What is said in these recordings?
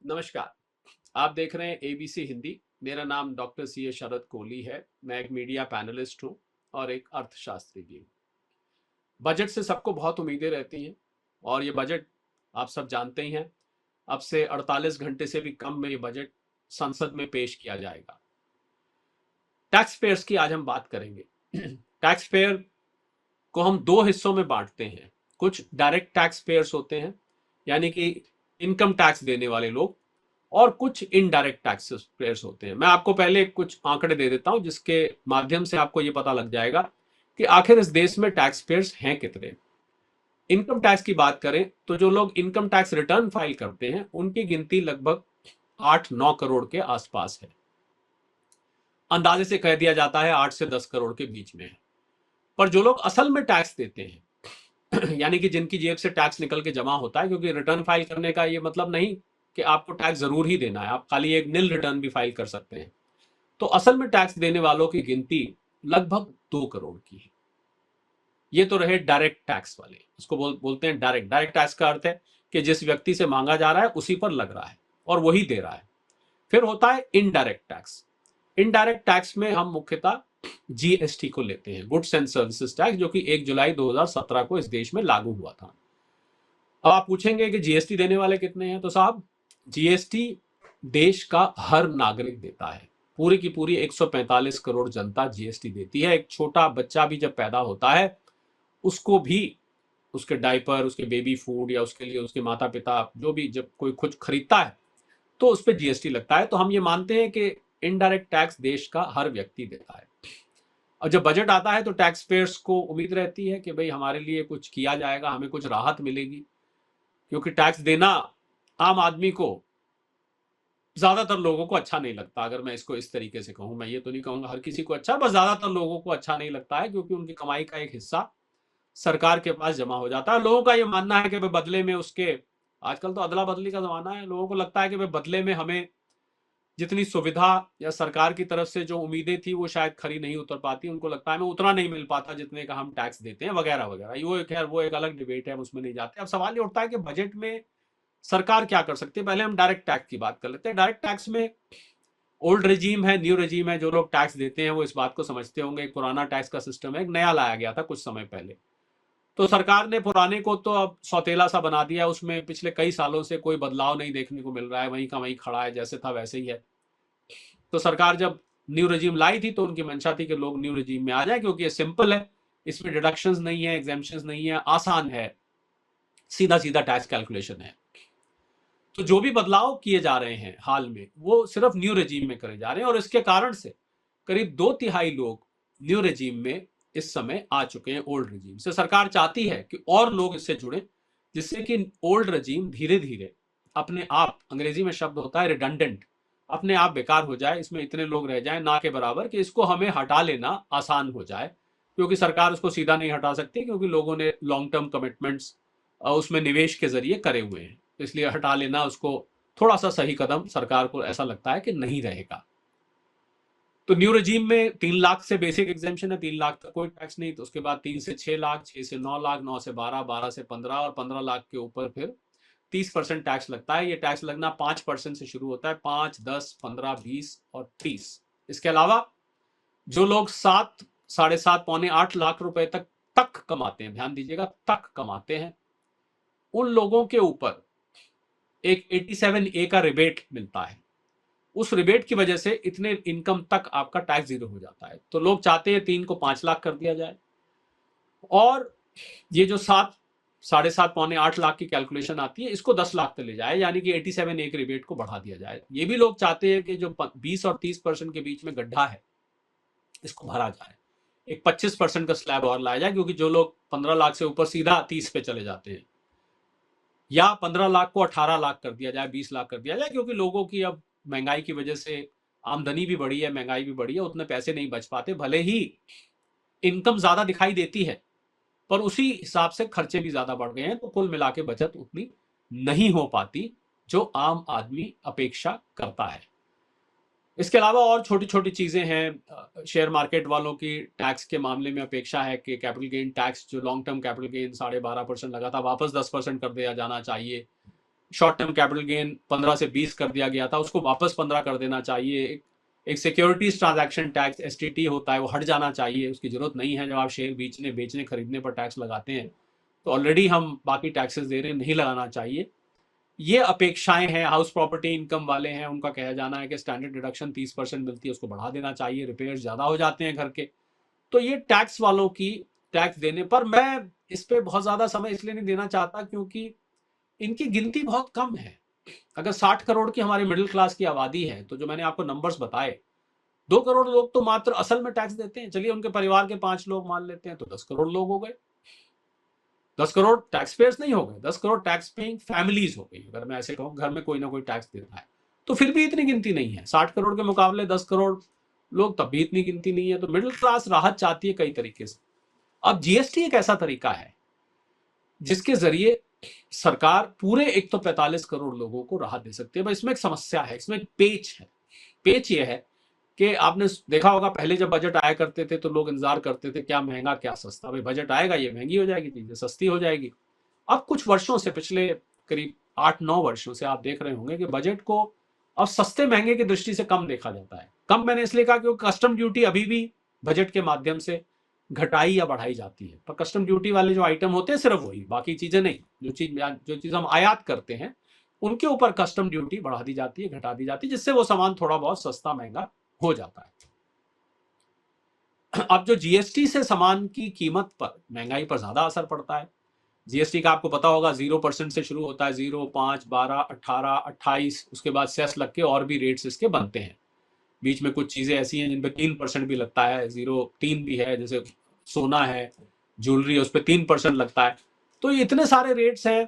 नमस्कार। आप देख रहे हैं एबीसी हिंदी। मेरा नाम डॉक्टर सी शरद कोहली है। मैं एक मीडिया पैनलिस्ट हूं और एक अर्थशास्त्री भी हूं। बजट से सबको बहुत उम्मीदें रहती हैं और ये बजट आप सब जानते ही हैं। अब से 48 घंटे से भी कम में ये बजट संसद में पेश किया जाएगा। टैक्स पेयर्स की आज हम बात करेंगे। टैक्स पेयर को हम दो हिस्सों में बांटते हैं। कुछ डायरेक्ट टैक्स पेयर्स होते हैं, यानी कि इनकम टैक्स देने वाले लोग, और कुछ इनडायरेक्ट टैक्स पेयर्स होते हैं। मैं आपको पहले कुछ आंकड़े दे देता हूं जिसके माध्यम से आपको यह पता लग जाएगा कि आखिर इस देश में टैक्स पेयर्स हैं कितने। इनकम टैक्स की बात करें तो जो लोग इनकम टैक्स रिटर्न फाइल करते हैं उनकी गिनती लगभग 8-9 करोड़ के आसपास है। अंदाजे से कह दिया जाता है 8 से 10 करोड़ के बीच में है। पर जो लोग असल में टैक्स देते हैं यानी कि जिनकी जेब से टैक्स निकल के जमा होता है, क्योंकि रिटर्न फाइल करने का ये मतलब नहीं कि आपको टैक्स जरूर ही देना है, आप खाली एक निल रिटर्न भी फाइल कर सकते हैं। तो असल में टैक्स देने वालों की गिनती लगभग 2 करोड़ की है। ये तो रहे डायरेक्ट टैक्स वाले। इसको बोलते हैं डायरेक्ट। डायरेक्ट टैक्स का अर्थ है कि जिस व्यक्ति से मांगा जा रहा है उसी पर लग रहा है और वही दे रहा है। फिर होता है इनडायरेक्ट टैक्स। इनडायरेक्ट टैक्स में हम मुख्यतः जीएसटी को लेते हैं, गुड्स एंड सर्विसेज टैक्स, जो कि 1 जुलाई 2017 को इस देश में लागू हुआ था। अब आप पूछेंगे कि जीएसटी देने वाले कितने हैं, तो साहब जीएसटी देश का हर नागरिक देता है। पूरी की पूरी 145 करोड़ जनता जीएसटी देती है। एक छोटा बच्चा भी जब पैदा होता है उसको भी उसके डायपर, उसके बेबी फूड या उसके लिए उसके माता पिता जो भी जब कोई कुछ खरीदता है तो उस पर जीएसटी लगता है। तो हम ये मानते हैं कि इनडायरेक्ट टैक्स देश का हर व्यक्ति देता है। और जब बजट आता है तो टैक्स पेयर्स को उम्मीद रहती है कि भाई हमारे लिए कुछ किया जाएगा, हमें कुछ राहत मिलेगी, क्योंकि टैक्स देना आम आदमी को, ज्यादातर लोगों को अच्छा नहीं लगता। अगर मैं इसको इस तरीके से कहूं, मैं ये तो नहीं कहूंगा हर किसी को अच्छा, बस ज्यादातर लोगों को अच्छा नहीं लगता है, क्योंकि उनकी कमाई का एक हिस्सा सरकार के पास जमा हो जाता है। लोगों का ये मानना है कि भाई बदले में उसके, आजकल तो अदला बदली का जमाना है, लोगों को लगता है कि भाई बदले में हमें जितनी सुविधा या सरकार की तरफ से जो उम्मीदें थी वो शायद खरी नहीं उतर पाती। उनको लगता है हमें उतना नहीं मिल पाता जितने का हम टैक्स देते हैं, वगैरह वगैरह। वो एक अलग डिबेट है, हम उसमें नहीं जाते। अब सवाल ये उठता है कि बजट में सरकार क्या कर सकती है। पहले हम डायरेक्ट टैक्स की बात कर लेते हैं। डायरेक्ट टैक्स में ओल्ड रेजीम है, न्यू रेजीम है। जो लोग टैक्स देते हैं वो इस बात को समझते होंगे, एक पुराना टैक्स का सिस्टम है, एक नया लाया गया था कुछ समय पहले। तो सरकार ने पुराने को तो अब सौतेला सा बना दिया, उसमें पिछले कई सालों से कोई बदलाव नहीं देखने को मिल रहा है, वहीं का वहीं खड़ा है, जैसे था वैसे ही है। तो सरकार जब न्यू रेजीम लाई थी तो उनकी मंशा थी कि लोग न्यू रेजीम में आ जाए, क्योंकि ये सिंपल है, इसमें डिडक्शंस नहीं है, एग्जेम्पशंस नहीं है, आसान है, सीधा सीधा टैक्स कैलकुलेशन है। तो जो भी बदलाव किए जा रहे हैं हाल में वो सिर्फ न्यू रेजीम में करे जा रहे हैं, और इसके कारण से करीब 2/3 लोग न्यू रेजीम में इस समय आ चुके हैं ओल्ड रेजीम से। सरकार चाहती है कि और लोग इससे जुड़े, जिससे कि ओल्ड रेजीम धीरे धीरे अपने आप, अंग्रेजी में शब्द होता है रिडंडेंट, अपने आप बेकार हो जाए, इसमें इतने लोग रह जाएं ना के बराबर कि इसको हमें हटा लेना आसान हो जाए। क्योंकि सरकार उसको सीधा नहीं हटा सकती, क्योंकि लोगों ने लॉन्ग टर्म कमिटमेंट्स उसमें निवेश के जरिए करे हुए हैं। तो इसलिए हटा लेना उसको थोड़ा सा सही कदम सरकार को ऐसा लगता है कि नहीं रहेगा। तो न्यू रजीम में 3 लाख से बेसिक एग्जेम्पशन है, 3 लाख तक कोई टैक्स नहीं। तो उसके बाद 3 से 6 लाख, 6 से 9 लाख, 9 से 12, 12 से 15 और 15 लाख के ऊपर फिर 30% टैक्स लगता है। ये टैक्स लगना 5% से शुरू होता है, 5, 10, 15, 20 और 30। इसके अलावा जो लोग 7, 7.5, पौने 8 लाख रुपए तक कमाते हैं, ध्यान दीजिएगा, तक कमाते हैं, उन लोगों के ऊपर एक 87A का रिबेट मिलता है। उस रिबेट की वजह से इतने इनकम तक आपका टैक्स जीरो हो जाता है। तो लोग चाहते हैं 3 को 5 लाख कर दिया जाए, और ये जो 7, 7.5, पौने 8 लाख की कैलकुलेशन आती है, इसको 10 लाख तक ले जाए, यानी कि 87A के रिबेट को बढ़ा दिया जाए। ये भी लोग चाहते हैं कि जो 20 और 30% के बीच में गड्ढा है इसको भरा जाए, एक 25% का स्लैब और लाया जाए, क्योंकि जो लोग 15 लाख से ऊपर सीधा 30 पे चले जाते हैं, या 15 लाख को 18 लाख कर दिया जाए, 20 लाख कर दिया जाए, क्योंकि लोगों की अब महंगाई की वजह से आमदनी भी बढ़ी है, महंगाई भी बढ़ी है, उतने पैसे नहीं बच पाते। भले ही इनकम ज्यादा दिखाई देती है पर उसी हिसाब से खर्चे भी ज्यादा बढ़ गए हैं, तो कुल मिला के बचत उतनी नहीं हो पाती जो आम आदमी अपेक्षा करता है। इसके अलावा और छोटी छोटी चीजें हैं। शेयर मार्केट वालों की टैक्स के मामले में अपेक्षा है कि कैपिटल गेन टैक्स, जो लॉन्ग टर्म कैपिटल गेन 12.5% लगा था, वापस 10% कर दिया जाना चाहिए। शॉर्ट टर्म कैपिटल गेन 15 से 20 कर दिया गया था, उसको वापस 15 कर देना चाहिए। एक सिक्योरिटीज ट्रांजैक्शन टैक्स एसटीटी होता है, वो हट जाना चाहिए, उसकी जरूरत नहीं है। जब आप शेयर बेचने खरीदने पर टैक्स लगाते हैं तो ऑलरेडी हम बाकी टैक्सेस दे रहे हैं, नहीं लगाना चाहिए। ये अपेक्षाएं हैं। हाउस प्रॉपर्टी इनकम वाले हैं, उनका कहा जाना है कि स्टैंडर्ड डिडक्शन 30% मिलती है, उसको बढ़ा देना चाहिए। रिपेयर ज्यादा हो जाते हैं घर के, तो ये टैक्स वालों की टैक्स देने पर मैं इस पे बहुत ज्यादा समय इसलिए नहीं देना चाहता क्योंकि इनकी गिनती बहुत कम है। अगर 60 करोड़ की हमारी मिडिल क्लास की आबादी है तो जो मैंने आपको नंबर्स बताए, 2 करोड़ लोग तो मात्र असल में टैक्स देते हैं। चलिए उनके परिवार के 5 लोग मान लेते हैं तो 10 करोड़ लोग हो गए। 10 करोड़ टैक्स पेयर्स नहीं हो गए, 10 करोड़ टैक्स पेइंग फैमिलीज हो गई। अगर मैं ऐसे कहूँ घर में कोई ना कोई टैक्स देता है तो फिर भी इतनी गिनती नहीं है। 60 करोड़ के मुकाबले 10 करोड़ लोग, तब भी इतनी गिनती नहीं है। तो मिडिल क्लास राहत चाहती है कई तरीके से। अब जीएसटी एक ऐसा तरीका है जिसके जरिए सरकार पूरे 145 करोड़ लोगों को राहत दे सकती है। पर इसमें एक समस्या है, इसमें एक पेच है। पेच ये है कि आपने देखा होगा पहले जब बजट आया करते थे तो लोग इंतजार करते थे क्या महंगा क्या सस्ता। भाई बजट आएगा, ये महंगी हो जाएगी, चीजें सस्ती हो जाएगी। अब कुछ वर्षों से, पिछले करीब 8-9 वर्षों से आप देख रहे होंगे कि बजट को अब सस्ते महंगे की दृष्टि से कम देखा जाता है। कम मैंने इसलिए कहा क्योंकि कस्टम ड्यूटी अभी भी बजट के माध्यम से घटाई या बढ़ाई जाती है, पर कस्टम ड्यूटी वाले जो आइटम होते हैं सिर्फ वही, बाकी चीजें नहीं। जो चीज हम आयात करते हैं उनके ऊपर कस्टम ड्यूटी बढ़ा दी जाती है, घटा दी जाती है, जिससे वो सामान थोड़ा बहुत सस्ता महंगा हो जाता है। अब जो जीएसटी से सामान की कीमत पर, महंगाई पर ज्यादा असर पड़ता है। जीएसटी का आपको पता होगा 0% से शुरू होता है, 0, 5, 12, 18, 28, उसके बाद सेस लग के और भी रेट्स इसके बनते हैं। बीच में कुछ चीजें ऐसी हैं जिन पे 3% भी लगता है, 0.3 भी है, जैसे सोना है, ज्वेलरी है, उस पर 3% लगता है। तो ये इतने सारे रेट्स हैं।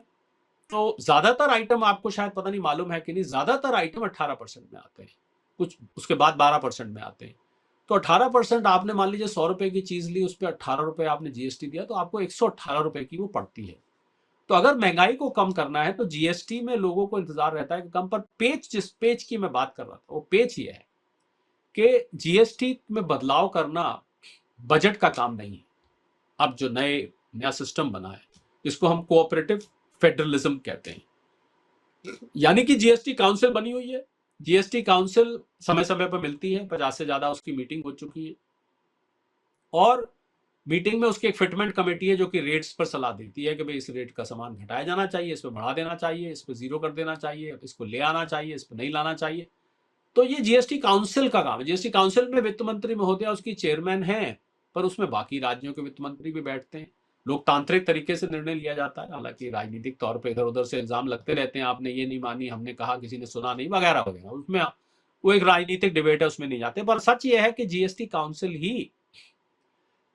तो ज्यादातर आइटम, आपको शायद पता नहीं मालूम है कि नहीं, ज्यादातर आइटम 18% में आते हैं, कुछ उसके बाद 12% में आते हैं। तो 18% आपने मान लीजिए 100 रुपए की चीज ली, उस पर 18 रुपए आपने जीएसटी दिया, तो आपको 118 रुपए की वो पड़ती है। तो अगर महंगाई को कम करना है तो जीएसटी में लोगों को इंतजार रहता है कि कम, पर पेच, जिस पेच की मैं बात कर रहा था वो पेच ये है कि जीएसटी में बदलाव करना बजट का काम नहीं है। अब जो नया सिस्टम बना है जिसको हम कोऑपरेटिव फेडरलिज्म कहते हैं, यानी कि जीएसटी काउंसिल बनी हुई है। जीएसटी काउंसिल समय समय पर मिलती है, 50 से ज्यादा उसकी मीटिंग हो चुकी है, और मीटिंग में उसकी एक फिटमेंट कमेटी है जो कि रेट्स पर सलाह देती है कि भाई इस रेट का सामान घटाया जाना चाहिए, इस पर बढ़ा देना चाहिए, इस पर 0 कर देना चाहिए, इसको ले आना चाहिए, इस पर नहीं लाना चाहिए। तो ये जीएसटी काउंसिल का काम है। जीएसटी काउंसिल में वित्त मंत्री महोदया उसकी चेयरमैन है, पर उसमें बाकी राज्यों के वित्त मंत्री भी बैठते हैं। लोकतांत्रिक तरीके से निर्णय लिया जाता है। हालांकि राजनीतिक तौर पर इधर उधर से इल्जाम लगते रहते हैं, आपने ये नहीं मानी, हमने कहा, किसी ने सुना नहीं, वगैरह वगैरह, उसमें वो एक राजनीतिक डिबेट है, उसमें नहीं जाते। पर सच ये है कि जीएसटी काउंसिल ही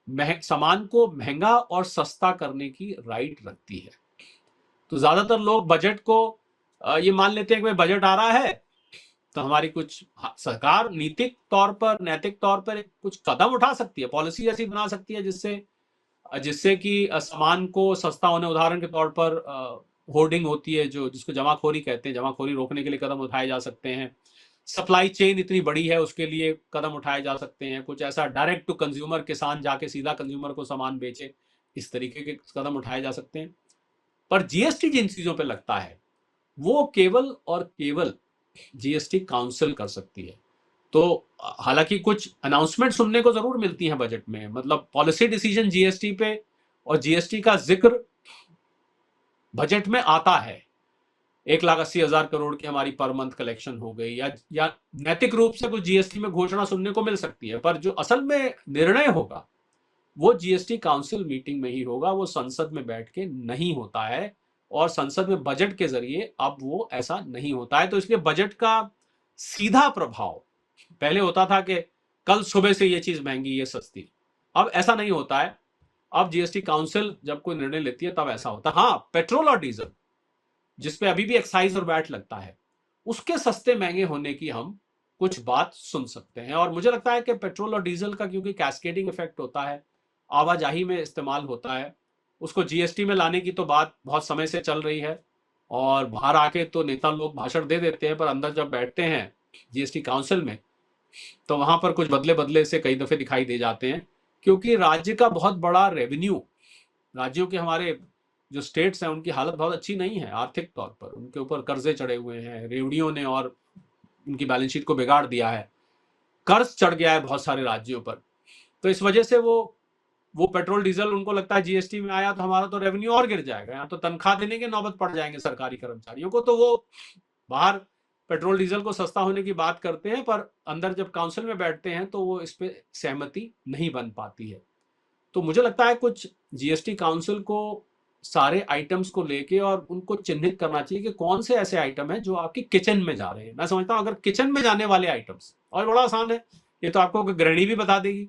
सामान को महंगा और सस्ता करने की राइट रखती है। तो ज्यादातर लोग बजट को ये मान लेते हैं कि भाई बजट आ रहा है तो हमारी कुछ सरकार नीतिक तौर पर, नैतिक तौर पर कुछ कदम उठा सकती है, पॉलिसी ऐसी बना सकती है जिससे जिससे कि सामान को सस्ता होने, उदाहरण के तौर पर होर्डिंग होती है जो, जिसको जमाखोरी कहते हैं, जमाखोरी रोकने के लिए कदम उठाए जा सकते हैं। सप्लाई चेन इतनी बड़ी है, उसके लिए कदम उठाए जा सकते हैं। कुछ ऐसा डायरेक्ट टू कंज्यूमर, किसान जाके सीधा कंज्यूमर को सामान बेचे, इस तरीके के कदम उठाए जा सकते हैं। पर जीएसटी जिन चीजों पे लगता है वो केवल और केवल जीएसटी काउंसिल कर सकती है। तो हालांकि कुछ अनाउंसमेंट सुनने को जरूर मिलती हैं बजट में, मतलब पॉलिसी डिसीजन जीएसटी पे, और जीएसटी का जिक्र बजट में आता है। 1,80,000 करोड़ की हमारी पर मंथ कलेक्शन हो गई, या नैतिक रूप से कुछ जीएसटी में घोषणा सुनने को मिल सकती है। पर जो असल में निर्णय होगा वो जीएसटी काउंसिल मीटिंग में ही होगा, वो संसद में बैठ के नहीं होता है, और संसद में बजट के जरिए अब वो ऐसा नहीं होता है। तो इसलिए बजट का सीधा प्रभाव, पहले होता था कि कल सुबह से ये चीज महंगी, ये सस्ती, अब ऐसा नहीं होता है। अब जीएसटी काउंसिल जब कोई निर्णय लेती है तब ऐसा होता है। हाँ, पेट्रोल और डीजल जिसपे अभी भी एक्साइज और वैट लगता है, उसके सस्ते महंगे होने की हम कुछ बात सुन सकते हैं। और मुझे लगता है कि पेट्रोल और डीजल का क्योंकि कैस्केडिंग इफेक्ट होता है, आवाजाही में इस्तेमाल होता है, उसको जीएसटी में लाने की तो बात बहुत समय से चल रही है। और बाहर आके तो नेता लोग भाषण दे देते हैं, पर अंदर जब बैठते हैं जीएसटी काउंसिल में तो वहां पर कुछ बदले बदले से कई दफे दिखाई दे जाते हैं। क्योंकि राज्य का बहुत बड़ा रेवेन्यू, राज्यों के हमारे जो स्टेट्स हैं उनकी हालत बहुत अच्छी नहीं है आर्थिक तौर पर, उनके ऊपर कर्जे चढ़े हुए हैं, रेवड़ियों ने और उनकी बैलेंस शीट को बिगाड़ दिया है, कर्ज चढ़ गया है बहुत सारे राज्यों पर। तो इस वजह से वो पेट्रोल डीजल उनको लगता है जीएसटी में आया तो हमारा तो रेवेन्यू और गिर जाएगा, यहाँ तो तनख्वाह देने के नौबत पड़ जाएंगे सरकारी कर्मचारियों को, तो वो बाहर पेट्रोल डीजल को सस्ता होने की बात करते हैं, पर अंदर जब काउंसिल में बैठते हैं तो वो इस पे सहमति नहीं बन पाती है। तो मुझे लगता है कुछ जीएसटी काउंसिल को सारे आइटम्स को लेके और उनको चिन्हित करना चाहिए कि कौन से ऐसे आइटम है जो आपकी किचन में जा रहे हैं। मैं समझता हूं अगर किचन में जाने वाले आइटम्स, और बड़ा आसान है, ये तो आपको गृहिणी भी बता देगी,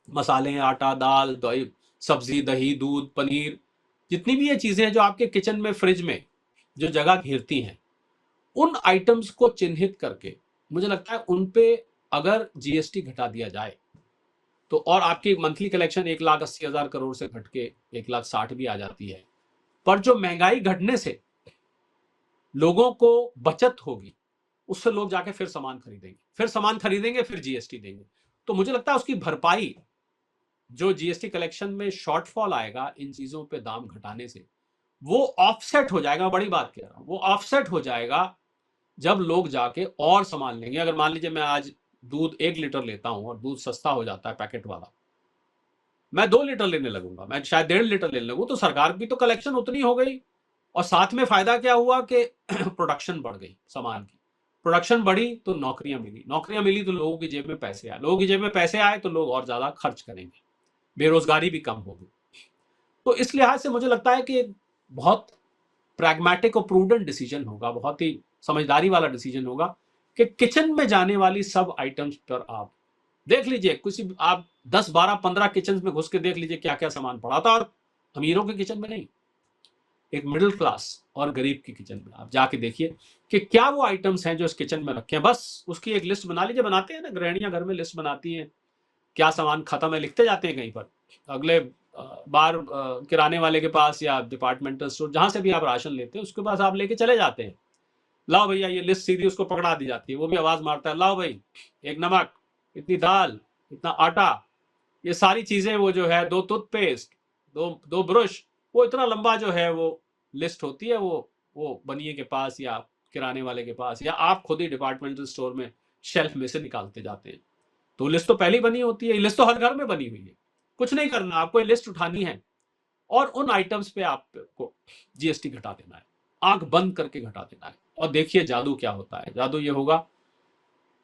मसाले, आटा, दाल, दही, सब्जी, दही, दूध, पनीर, जितनी भी ये चीजें हैं जो आपके किचन में, फ्रिज में जो जगह घेरती हैं, उन आइटम्स को चिन्हित करके मुझे लगता है उन पे अगर जीएसटी घटा दिया जाए तो, और आपकी मंथली कलेक्शन 1,80,000 करोड़ से घट के 1,60,000 भी आ जाती है, पर जो महंगाई घटने से लोगों को बचत होगी, उससे लोग जाके फिर सामान खरीदेंगे, फिर जीएसटी देंगे। तो मुझे लगता है उसकी भरपाई, जो जीएसटी कलेक्शन में शॉर्टफॉल आएगा इन चीजों पे दाम घटाने से, वो ऑफसेट हो जाएगा। बड़ी बात कह रहा हूं, वो ऑफसेट हो जाएगा जब लोग जाके और सामान लेंगे। अगर मान लीजिए मैं आज दूध 1 लीटर लेता हूं और दूध सस्ता हो जाता है पैकेट वाला, मैं 2 लीटर लेने लगूंगा, मैं शायद 1.5 लीटर लेने लगूं, तो सरकार की तो कलेक्शन उतनी हो गई, और साथ में फायदा क्या हुआ कि प्रोडक्शन बढ़ गई, सामान की प्रोडक्शन बढ़ी तो नौकरियां मिली तो लोगों की जेब में पैसे आए, लोगों की जेब में पैसे आए तो लोग और ज्यादा खर्च करेंगे, बेरोजगारी भी कम होगी। तो इस लिहाज से मुझे लगता है कि बहुत प्रैग्मेटिक और प्रूडेंट डिसीजन होगा, बहुत ही समझदारी वाला डिसीजन होगा कि किचन में जाने वाली सब आइटम्स पर आप देख लीजिए, कुछ आप 10, 12, 15 किचन में घुस के देख लीजिए क्या क्या सामान पड़ा था, और अमीरों के किचन में नहीं, एक मिडिल क्लास और गरीब की किचन में आप जाके देखिए कि क्या वो आइटम्स हैं जो इस किचन में रखे हैं। बस उसकी एक लिस्ट बना लीजिए, बनाते हैं ना गृहिणियां घर में, लिस्ट बनाती हैं क्या सामान खत्म है, लिखते जाते हैं कहीं पर, अगले बार किराने वाले के पास या डिपार्टमेंटल स्टोर जहां से भी आप राशन लेते हैं उसके पास आप लेके चले जाते हैं, लाओ भैया ये लिस्ट, सीधी उसको पकड़ा दी जाती है, वो भी आवाज मारता है, लाओ भाई एक नमक, इतनी दाल, इतना आटा, ये सारी चीजें, वो जो है 2 टूथपेस्ट, दो ब्रश, वो इतना लंबा जो है वो लिस्ट होती है, वो बनिए के पास या किराने वाले के पास, या आप खुद ही डिपार्टमेंटल स्टोर में शेल्फ में से निकालते जाते हैं। तो लिस्ट तो पहले बनी होती है, लिस्ट तो हर घर में बनी हुई है, कुछ नहीं करना, आपको ये लिस्ट उठानी है और उन आइटम्स पे आपको जीएसटी घटा देना है, आंख बंद करके घटा देना है, और देखिए जादू क्या होता है। जादू ये होगा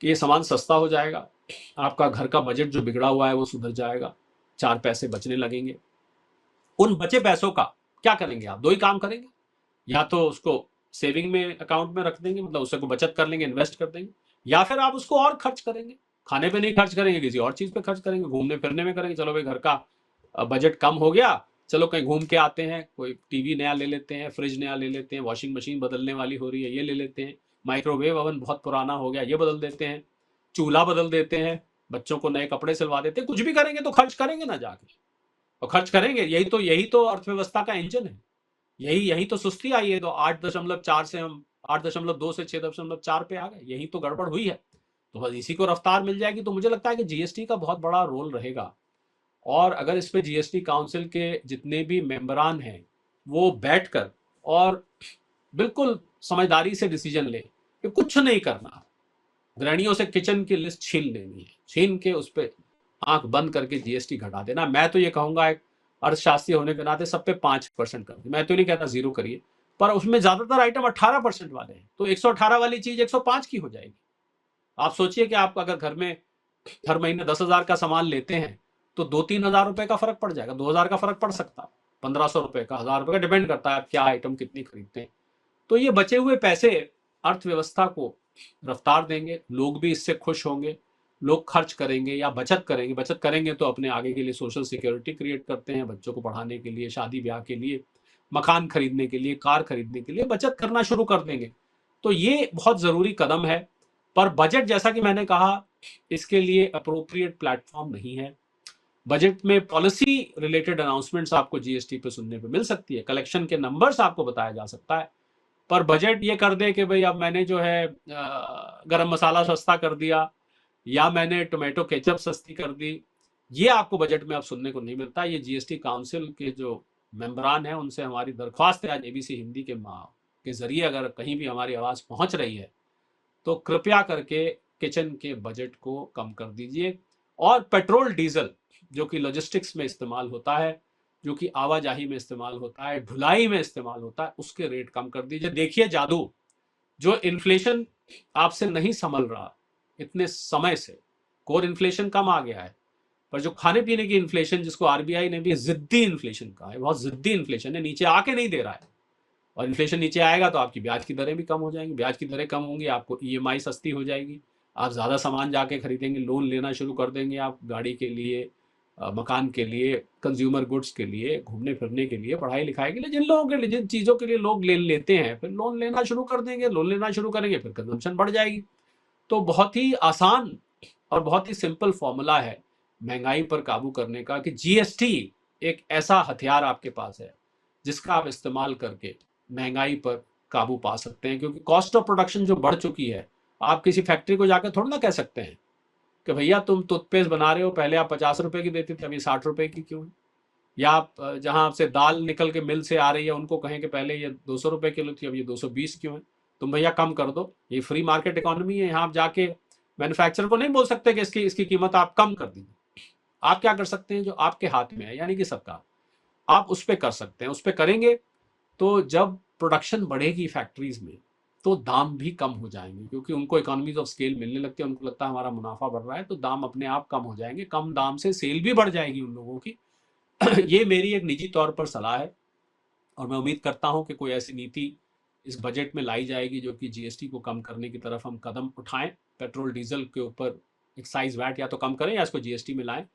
कि ये सामान सस्ता हो जाएगा, आपका घर का बजट जो बिगड़ा हुआ है वो सुधर जाएगा, 4 पैसे बचने लगेंगे। उन बचे पैसों का क्या करेंगे आप? 2 ही काम करेंगे, या तो उसको सेविंग में अकाउंट में रख देंगे, मतलब उससे को बचत कर लेंगे, इन्वेस्ट कर देंगे, या फिर आप उसको और खर्च करेंगे, खाने पे नहीं खर्च करेंगे, किसी और चीज पे खर्च करेंगे, घूमने फिरने में करेंगे। चलो भाई घर का बजट कम हो गया, चलो कहीं घूम के आते हैं, कोई टीवी नया ले लेते हैं, फ्रिज नया ले लेते हैं, वॉशिंग मशीन बदलने वाली हो रही है ये ले लेते हैं, माइक्रोवेव ओवन बहुत पुराना हो गया ये बदल देते हैं, चूल्हा बदल देते हैं, बच्चों को नए कपड़े सिलवा देते हैं। कुछ भी करेंगे तो खर्च करेंगे ना जाके, और खर्च करेंगे, यही तो अर्थव्यवस्था का इंजन है, यही तो सुस्ती आई है। तो 8.4 से हम 8.2 से 6.4 पे आ गए, यही तो गड़बड़ हुई है। तो बस इसी को रफ्तार मिल जाएगी। तो मुझे लगता है कि जीएसटी का बहुत बड़ा रोल रहेगा, और अगर इस पे जीएसटी काउंसिल के जितने भी मेंबरान हैं वो बैठकर और बिल्कुल समझदारी से डिसीजन ले कि कुछ नहीं करना, गृहिणियों से किचन की लिस्ट छीन लेनी है, छीन के उस पर आंख बंद करके जीएसटी घटा देना। मैं तो ये कहूंगा एक अर्थशास्त्री होने के नाते सब पे 5% कर, मैं तो नहीं कहता 0 करिए, पर उसमें ज्यादातर आइटम 18% वाले हैं, तो 118 वाली चीज 105 की हो जाएगी। आप सोचिए कि आप अगर घर में हर महीने 10,000 का सामान लेते हैं तो 2-3 हजार रुपए का फर्क पड़ जाएगा, 2,000 का फर्क पड़ सकता है, 1,500 रुपए का, 1,000 रुपए का, डिपेंड करता है आप क्या आइटम कितनी खरीदते हैं। तो ये बचे हुए पैसे अर्थव्यवस्था को रफ्तार देंगे, लोग भी इससे खुश होंगे, लोग खर्च करेंगे या बचत करेंगे तो अपने आगे के लिए सोशल सिक्योरिटी क्रिएट करते हैं, बच्चों को पढ़ाने के लिए, शादी ब्याह के लिए, मकान खरीदने के लिए, कार खरीदने के लिए बचत करना शुरू कर देंगे। तो ये बहुत जरूरी कदम है। पर बजट, जैसा कि मैंने कहा, इसके लिए अप्रोप्रिएट प्लेटफॉर्म नहीं है। बजट में पॉलिसी रिलेटेड अनाउंसमेंट्स आपको जीएसटी पे सुनने पे मिल सकती है, कलेक्शन के नंबर्स आपको बताया जा सकता है, पर बजट ये कर दे कि भाई अब मैंने जो है गरम मसाला सस्ता कर दिया, या मैंने टोमेटो केचप सस्ती कर दी, ये आपको बजट में अब सुनने को नहीं मिलता। ये जीएसटी काउंसिल के जो मेंबरान हैं उनसे हमारी दरख्वास्त है आज एबीसी हिंदी के जरिए, अगर कहीं भी हमारी आवाज़ पहुंच रही है तो कृपया करके किचन के बजट को कम कर दीजिए। और पेट्रोल डीजल जो कि लॉजिस्टिक्स में इस्तेमाल होता है, जो कि आवाजाही में इस्तेमाल होता है, ढुलाई में इस्तेमाल होता है, उसके रेट कम कर दीजिए। देखिए जादू, जो इन्फ्लेशन आपसे नहीं संभल रहा इतने समय से, कोर इन्फ्लेशन कम आ गया है, पर जो खाने पीने की इन्फ्लेशन, जिसको आरबीआई ने भी जिद्दी इन्फ्लेशन कहा है, बहुत जिद्दी इन्फ्लेशन है, नीचे आके नहीं दे रहा है। और इन्फ्लेशन नीचे आएगा तो आपकी ब्याज की दरें भी कम हो जाएंगी, ब्याज की दरें कम होंगी, आपको ईएमआई सस्ती हो जाएगी, आप ज़्यादा सामान जाके खरीदेंगे, लोन लेना शुरू कर देंगे आप गाड़ी के लिए, मकान के लिए, कंज्यूमर गुड्स के लिए, घूमने फिरने के लिए, पढ़ाई लिखाई के लिए, जिन लोगों के लिए, जिन चीज़ों के लिए लोग ले लेते हैं, फिर लोन लेना शुरू कर देंगे, लोन लेना शुरू करेंगे, फिर कंजम्पशन बढ़ जाएगी। तो बहुत ही आसान और बहुत ही सिंपल फॉर्मूला है महंगाई पर काबू करने का, कि जीएसटी एक ऐसा हथियार आपके पास है जिसका आप इस्तेमाल करके महंगाई पर काबू पा सकते हैं। क्योंकि कॉस्ट ऑफ प्रोडक्शन जो बढ़ चुकी है, आप किसी फैक्ट्री को जाकर थोड़ा ना कह सकते हैं कि भैया तुम टूथपेस्ट बना रहे हो, पहले आप 50 रुपए की देते थे, अभी 60 रुपए की क्यों है। या आप जहां आपसे दाल निकल के मिल से आ रही है उनको कहें कि पहले ये 200 रुपए किलो थी, अब ये 220 क्यों है। तुम भैया कम कर दो, ये फ्री मार्केट इकोनॉमी है, यहाँ आप जाके मैन्युफैक्चरर को नहीं बोल सकते कि इसकी इसकी कीमत आप कम कर दीजिए। आप क्या कर सकते हैं, जो आपके हाथ में है, यानी कि सबका, आप उस पर कर सकते हैं। उस पर करेंगे तो जब प्रोडक्शन बढ़ेगी फैक्ट्रीज में तो दाम भी कम हो जाएंगे, क्योंकि उनको इकोनॉमीज ऑफ स्केल मिलने लगती है, उनको लगता है हमारा मुनाफा बढ़ रहा है, तो दाम अपने आप कम हो जाएंगे, कम दाम से सेल भी बढ़ जाएगी उन लोगों की। ये मेरी एक निजी तौर पर सलाह है, और मैं उम्मीद करता हूं कि कोई ऐसी नीति इस बजट में लाई जाएगी जो कि जीएसटी को कम करने की तरफ हम कदम उठाएं। पेट्रोल डीजल के ऊपर एक्साइज वैट या तो कम करें या इसको जीएसटी में लाएं।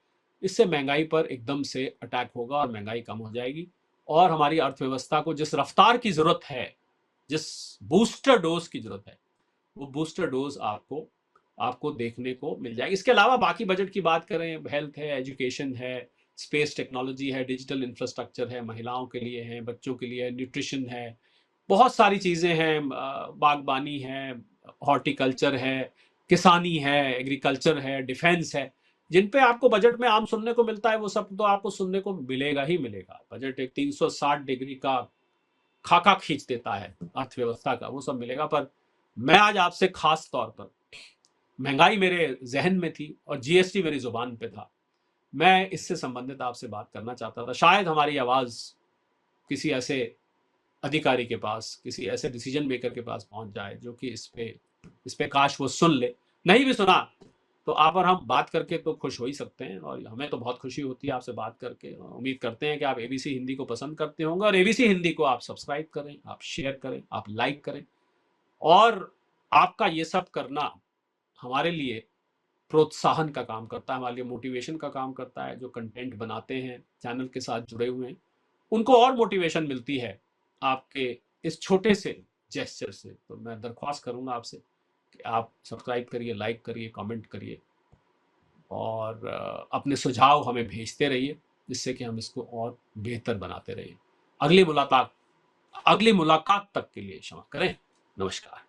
इससे महंगाई पर एकदम से अटैक होगा और महंगाई कम हो जाएगी, और हमारी अर्थव्यवस्था को जिस रफ्तार की जरूरत है, जिस बूस्टर डोज की जरूरत है, वो बूस्टर डोज आपको आपको देखने को मिल जाएगी। इसके अलावा बाकी बजट की बात करें, हेल्थ है, एजुकेशन है, स्पेस टेक्नोलॉजी है, डिजिटल इंफ्रास्ट्रक्चर है, महिलाओं के लिए है, बच्चों के लिए, न्यूट्रिशन है, बहुत सारी चीज़ें हैं, बागबानी है, हॉर्टिकल्चर है, किसानी है, एग्रीकल्चर है, डिफेंस है, जिन पे आपको बजट में आम सुनने को मिलता है, वो सब तो आपको सुनने को मिलेगा ही मिलेगा। बजट एक 360 डिग्री का खाका खींच देता है अर्थव्यवस्था का, वो सब मिलेगा। पर मैं आज आपसे खास तौर पर, महंगाई मेरे जहन में थी और जीएसटी मेरी जुबान पे था, मैं इससे संबंधित आपसे बात करना चाहता था। शायद हमारी आवाज किसी ऐसे अधिकारी के पास, किसी ऐसे डिसीजन मेकर के पास पहुंच जाए जो कि इस पे काश वो सुन ले। नहीं भी सुना तो आप और हम बात करके तो खुश हो ही सकते हैं, और हमें तो बहुत खुशी होती है आपसे बात करके। उम्मीद करते हैं कि आप एबीसी हिंदी को पसंद करते होंगे, और एबीसी हिंदी को आप सब्सक्राइब करें, आप शेयर करें, आप लाइक करें। और आपका ये सब करना हमारे लिए प्रोत्साहन का काम करता है, हमारे लिए मोटिवेशन का काम करता है। जो कंटेंट बनाते हैं, चैनल के साथ जुड़े हुए हैं, उनको और मोटिवेशन मिलती है आपके इस छोटे से जेस्चर से। तो मैं दरख्वास्त करूंगा आपसे कि आप सब्सक्राइब करिए, लाइक करिए, कमेंट करिए, और अपने सुझाव हमें भेजते रहिए, जिससे कि हम इसको और बेहतर बनाते रहिए। अगली मुलाकात तक के लिए क्षमा करें। नमस्कार।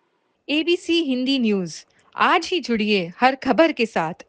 एबीसी हिंदी न्यूज, आज ही जुड़िए हर खबर के साथ।